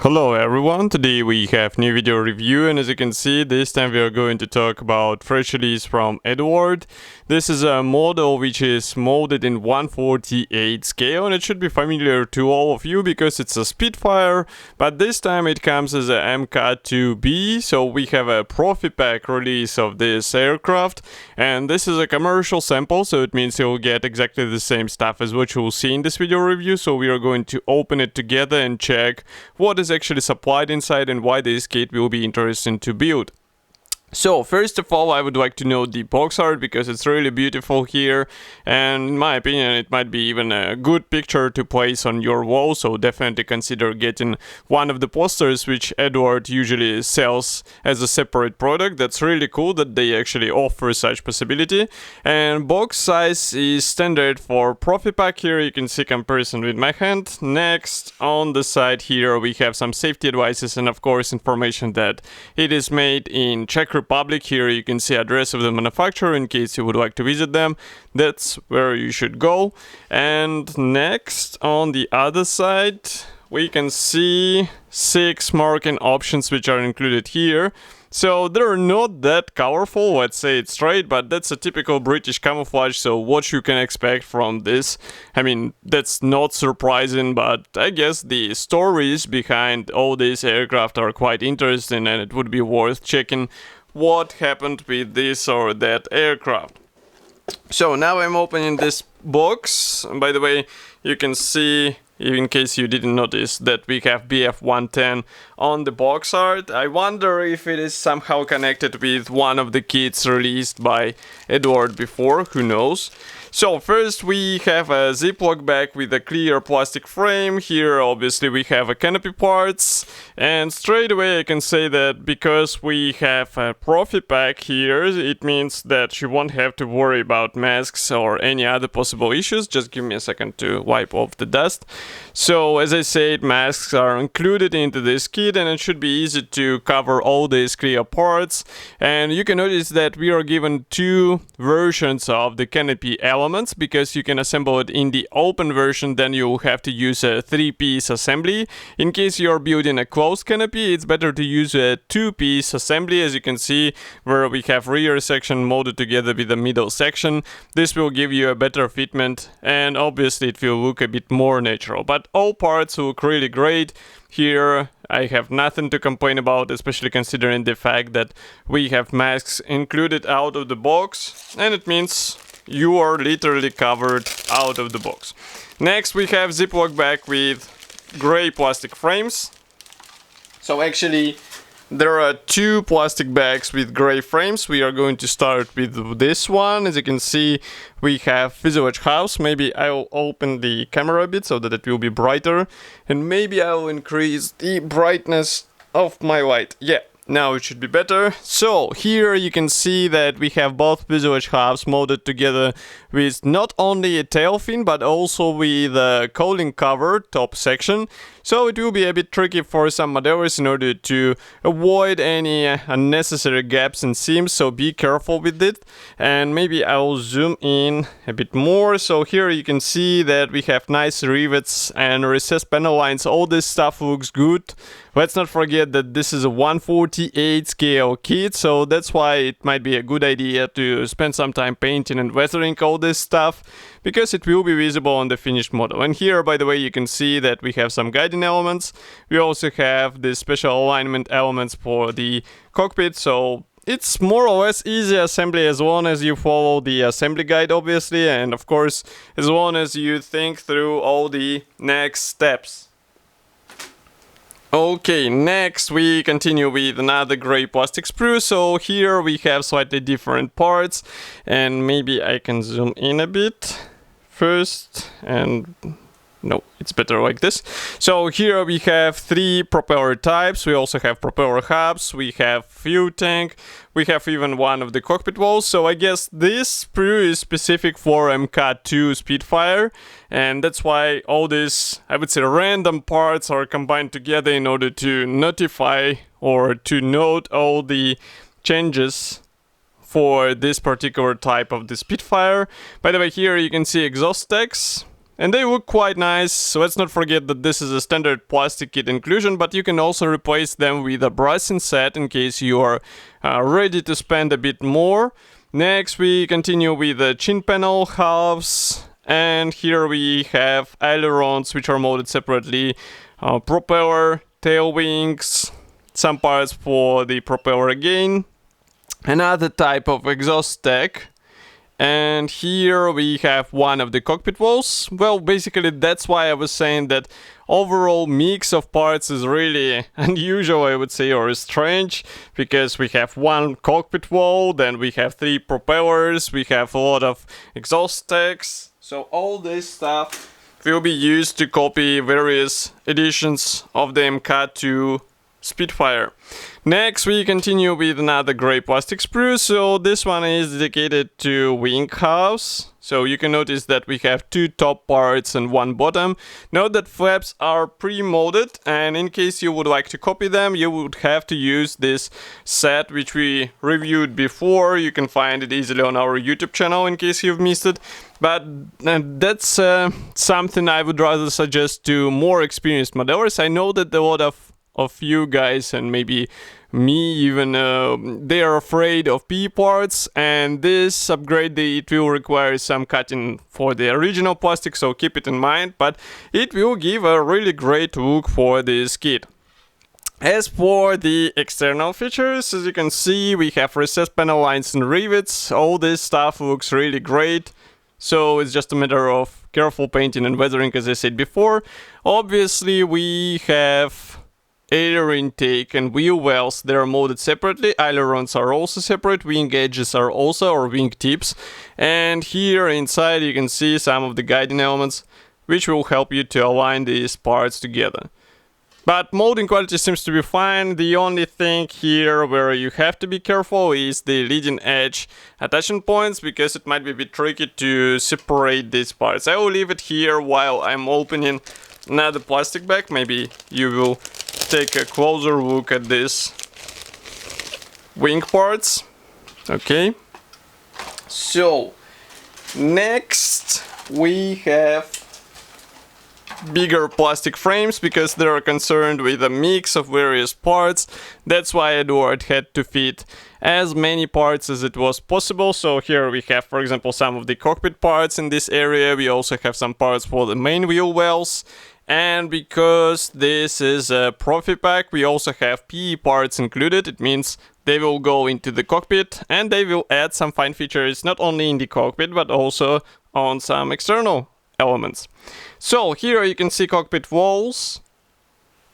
Hello everyone, today we have new video review, and as you can see, this time we are going to talk about fresh release from Eduard. This is a model which is molded in 1/48 scale, and it should be familiar to all of you because it's a Spitfire, but this time it comes as a Mk.IIb, so we have a Profipack release of this aircraft, and this is a commercial sample, so it means you'll get exactly the same stuff as what you'll see in this video review, so we are going to open it together and check what is actually supplied inside and why this kit will be interesting to build. So first of all, I would like to note the box art because it's really beautiful here, and in my opinion it might be even a good picture to place on your wall, so definitely consider getting one of the posters which Eduard usually sells as a separate product. That's really cool that they actually offer such possibility. And box size is standard for Profipack. Here you can see comparison with my hand. Next, on the side here we have some safety advices and of course information that it is made in Czech Republic. Here you can see address of the manufacturer in case you would like to visit them. That's where you should go. And next, on the other side, we can see 6 marking options which are included here. So they're not that colorful, let's say it straight, but that's a typical British camouflage, so what you can expect from this, I mean, that's not surprising, but I guess the stories behind all these aircraft are quite interesting and it would be worth checking what happened with this or that aircraft. So now I'm opening this box. By the way, you can see, in case you didn't notice, that we have BF110 on the box art. I wonder if it is somehow connected with one of the kits released by Eduard before, who knows. So first we have a Ziploc bag with a clear plastic frame. Here obviously we have a canopy parts, and straight away I can say that because we have a Profipack here, it means that you won't have to worry about masks or any other possible issues. Just give me a second to wipe off the dust. So as I said, masks are included into this kit and it should be easy to cover all these clear parts. And you can notice that we are given 2 versions of the canopy elements, because you can assemble it in the open version, then you will have to use a 3-piece assembly. In case you're building a closed canopy, it's better to use a 2-piece assembly, as you can see, where we have rear section molded together with the middle section. This will give you a better fitment and obviously it will look a bit more natural, but all parts look really great. Here I have nothing to complain about, especially considering the fact that we have masks included out of the box, and it means you are literally covered out of the box. Next we have Ziploc bag with gray plastic frames. So actually there are 2 plastic bags with gray frames. We are going to start with this one. As you can see, we have fuselage house. Maybe I'll open the camera a bit so that it will be brighter, and maybe I'll increase the brightness of my light. Yeah, now it should be better. So here you can see that we have both fuselage halves molded together with not only a tail fin but also with a cooling cover top section. So it will be a bit tricky for some modelers in order to avoid any unnecessary gaps and seams, so be careful with it. And maybe I'll zoom in a bit more. So here you can see that we have nice rivets and recessed panel lines. All this stuff looks good. Let's not forget that this is a 1/48 scale kit, so that's why it might be a good idea to spend some time painting and weathering all this stuff, because it will be visible on the finished model. And here, by the way, you can see that we have some guiding elements. We also have the special alignment elements for the cockpit, so it's more or less easy assembly as long as you follow the assembly guide, obviously, and of course as long as you think through all the next steps. Okay, next we continue with another gray plastic sprue. So here we have slightly different parts, and maybe I can zoom in a bit first, and no, it's better like this. So here we have 3 propeller types. We also have propeller hubs, we have fuel tank, we have even one of the cockpit walls. So I guess this sprue is specific for Mk.IIb Spitfire, and that's why all these, I would say, random parts are combined together in order to notify or to note all the changes for this particular type of the Spitfire. By the way, here you can see exhaust stacks. and they look quite nice. So let's not forget that this is a standard plastic kit inclusion, but you can also replace them with a bracing set in case you are ready to spend a bit more. Next we continue with the chin panel halves, and here we have ailerons which are molded separately, propeller, tail wings, some parts for the propeller again, another type of exhaust stack. And here we have one of the cockpit walls. Well, basically that's why I was saying that overall mix of parts is really unusual, I would say, or strange, because we have one cockpit wall, then we have 3 propellers, we have a lot of exhaust stacks. So all this stuff will be used to copy various editions of the Mk.IIb Spitfire. Next we continue with another gray plastic sprue. So this one is dedicated to wing halves. So you can notice that we have 2 top parts and 1 bottom. Note that flaps are pre-molded, and in case you would like to copy them, you would have to use this set which we reviewed before. You can find it easily on our YouTube channel in case you've missed it. But that's something I would rather suggest to more experienced modelers. I know that a lot of you guys, and maybe me even, they are afraid of PE parts, and this upgrade it will require some cutting for the original plastic, so keep it in mind, but it will give a really great look for this kit. As for the external features, as you can see, we have recessed panel lines and rivets. All this stuff looks really great, so it's just a matter of careful painting and weathering, as I said before. Obviously we have air intake and wheel wells, they are molded separately. Ailerons are also separate, wing edges are also, or wing tips. And here inside you can see some of the guiding elements which will help you to align these parts together. But molding quality seems to be fine. The only thing here where you have to be careful is the leading edge attachment points, because it might be a bit tricky to separate these parts. I will leave it here while I'm opening another plastic bag. Maybe you will take a closer look at these wing parts. Okay, so next we have bigger plastic frames, because they are concerned with a mix of various parts. That's why Eduard had to fit as many parts as it was possible. So here we have, for example, some of the cockpit parts in this area. We also have some parts for the main wheel wells. And because this is a Profipack, we also have PE parts included. It means they will go into the cockpit and they will add some fine features not only in the cockpit but also on some external elements. So here you can see cockpit walls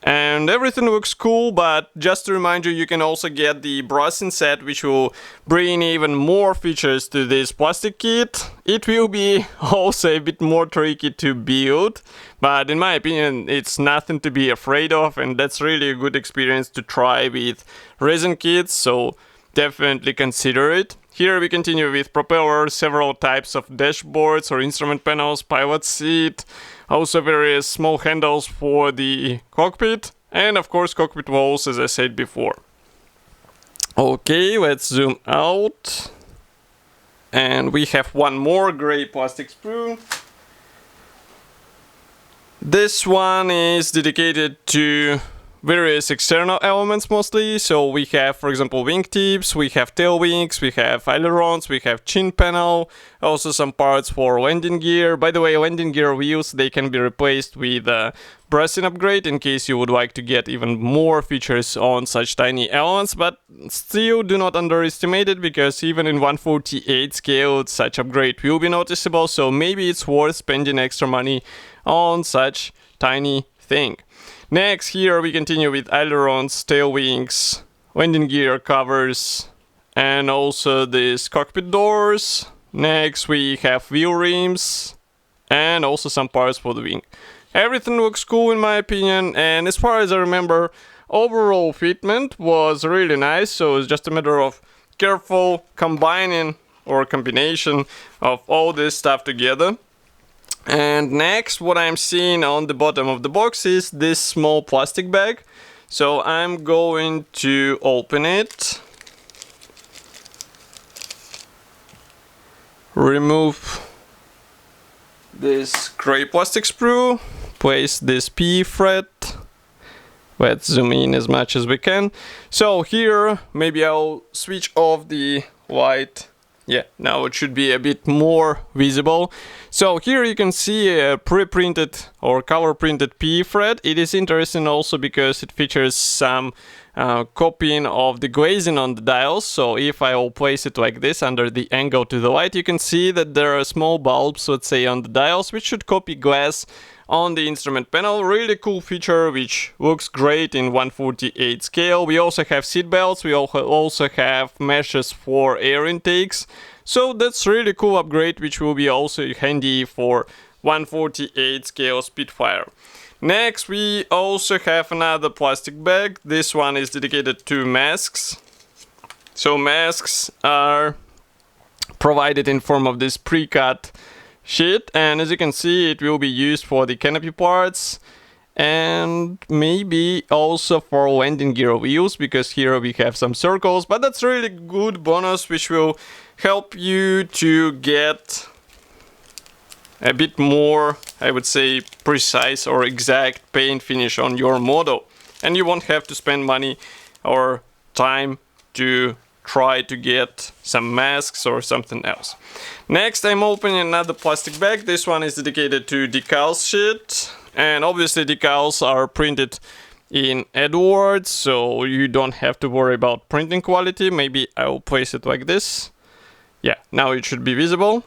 and everything looks cool, but just to remind you, you can also get the bracing set which will bring even more features to this plastic kit. It will be also a bit more tricky to build, but in my opinion it's nothing to be afraid of, and that's really a good experience to try with resin kits, so definitely consider it. Here we continue with propellers, several types of dashboards or instrument panels, pilot seat, also various small handles for the cockpit, and of course cockpit walls, as I said before. Okay, let's zoom out. And we have one more gray plastic sprue. This one is dedicated to various external elements mostly. So we have, for example, wing tips, we have tail wings, we have ailerons, we have chin panel, also some parts for landing gear. By the way, landing gear wheels, they can be replaced with a bracing upgrade in case you would like to get even more features on such tiny elements, but still do not underestimate it, because even in 1/48 scale such upgrade will be noticeable, so maybe it's worth spending extra money on such tiny thing. Next, here we continue with ailerons, tail wings, landing gear covers, and also these cockpit doors. Next we have wheel rims, and also some parts for the wing. Everything looks cool in my opinion, and as far as I remember, overall fitment was really nice, so it's just a matter of careful combining or combination of all this stuff together. And next, what I'm seeing on the bottom of the box is this small plastic bag. So I'm going to open it, remove this gray plastic sprue, place this P thread. Let's zoom in as much as we can. So here, maybe I'll switch off the light. Yeah, now it should be a bit more visible. So here you can see a pre-printed or color printed P thread. It is interesting also because it features some copying of the glazing on the dials. So if I will place it like this under the angle to the light, you can see that there are small bulbs, let's say, on the dials, which should copy glass on the instrument panel. Really cool feature which looks great in 1/48 scale. We also have seat belts, we also have meshes for air intakes. So that's really cool upgrade which will be also handy for 1/48 scale Spitfire. Next we also have another plastic bag. This one is dedicated to masks. So masks are provided in form of this pre-cut sheet, and as you can see it will be used for the canopy parts and maybe also for landing gear wheels, because here we have some circles, but that's really good bonus which will help you to get a bit more, I would say, precise or exact paint finish on your model, and you won't have to spend money or time to try to get some masks or something else. Next I'm opening another plastic bag. This one is dedicated to decals sheet, and obviously decals are printed in Eduard, so you don't have to worry about printing quality. Maybe I'll place it like this. Yeah, now it should be visible.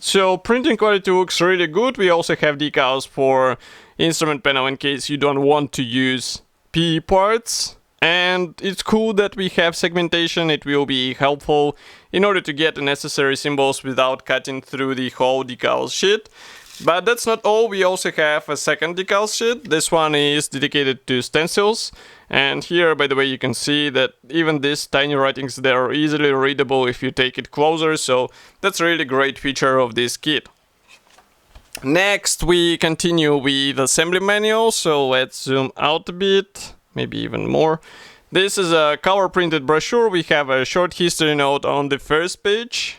So printing quality looks really good. We also have decals for instrument panel in case you don't want to use PE parts. And it's cool that we have segmentation. It will be helpful in order to get the necessary symbols without cutting through the whole decal sheet. But that's not all. We also have a second decal sheet. This one is dedicated to stencils. And here, by the way, you can see that even these tiny writings, they are easily readable if you take it closer. So that's a really great feature of this kit. Next, we continue with assembly manual. So let's zoom out a bit. Maybe even more. This is a color printed brochure. We have a short history note on the first page.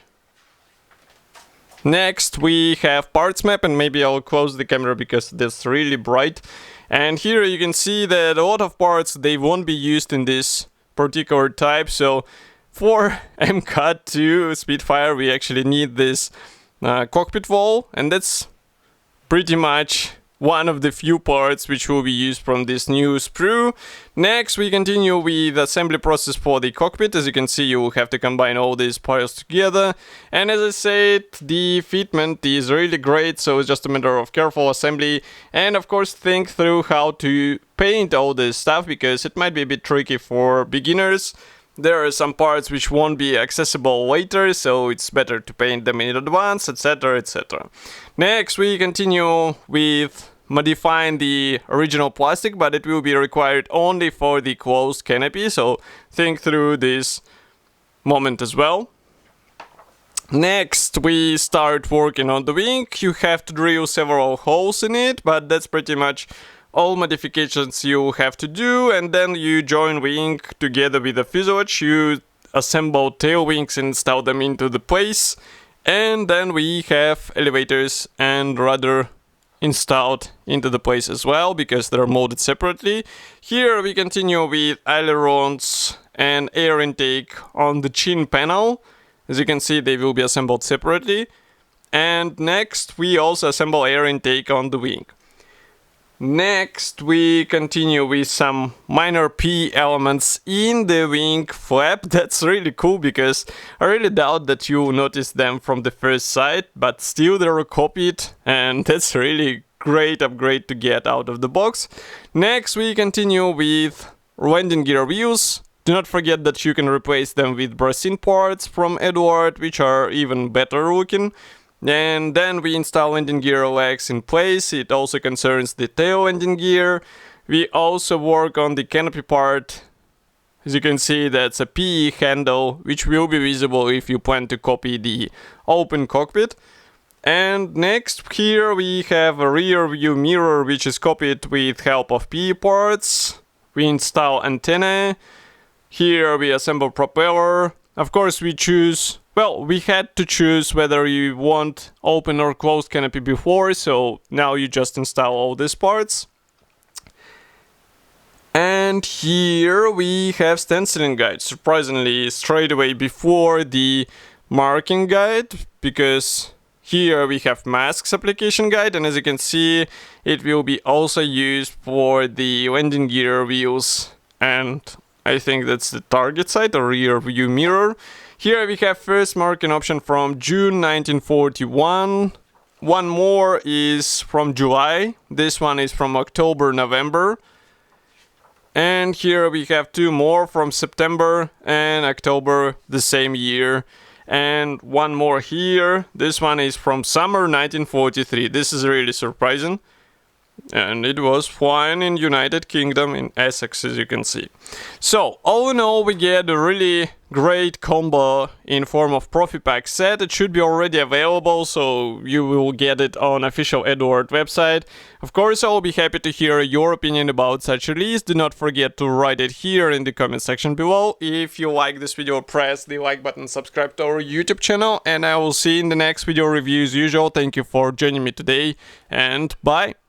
Next we have parts map, and maybe I'll close the camera because that's really bright. And here you can see that a lot of parts, they won't be used in this particular type. So for Mk.IIb Spitfire we actually need this cockpit wall, and that's pretty much one of the few parts which will be used from this new sprue. Next we continue with the assembly process for the cockpit. As you can see, you will have to combine all these parts together, and as I said, the fitment is really great, so it's just a matter of careful assembly and of course think through how to paint all this stuff, because it might be a bit tricky for beginners. There are some parts which won't be accessible later, so it's better to paint them in advance, etc, etc. Next we continue with modifying the original plastic, but it will be required only for the closed canopy, so think through this moment as well. Next we start working on the wing. You have to drill several holes in it, but that's pretty much all modifications you have to do, and then you join wing together with the fuselage. You assemble tail wings and install them into the place, and then we have elevators and rudder installed into the place as well, because they're molded separately. Here we continue with ailerons and air intake on the chin panel. As you can see, they will be assembled separately. And next we also assemble air intake on the wing. Next we continue with some minor P elements in the wing flap. That's really cool, because I really doubt that you notice them from the first sight, but still they're copied, and that's really great upgrade to get out of the box. Next we continue with landing gear wheels. Do not forget that you can replace them with brassine parts from Eduard, which are even better looking. And then we install landing gear legs in place. It also concerns the tail landing gear. We also work on the canopy part. As you can see, that's a PE handle, which will be visible if you plan to copy the open cockpit. And next here we have a rear view mirror, which is copied with help of PE parts. We install antenna. Here we assemble propeller. Of course we choose well, we had to choose whether you want open or closed canopy before, so now you just install all these parts. And here we have stenciling guide, surprisingly straight away before the marking guide, because here we have masks application guide, and as you can see, it will be also used for the landing gear wheels, and I think that's the target side or rear view mirror. Here we have first marking option from June 1941. One more is from July. This one is from October, November. And here we have two more from September and October the same year. And one more here. This one is from summer 1943. This is really surprising. And it was flying in United Kingdom in Essex, as you can see. So, all in all, we get a really great combo in form of Profipack set. It should be already available, so you will get it on official Eduard website. Of course, I will be happy to hear your opinion about such release. Do not forget to write it here in the comment section below. If you like this video, press the like button, subscribe to our YouTube channel, and I will see you in the next video review as usual. Thank you for joining me today, and bye!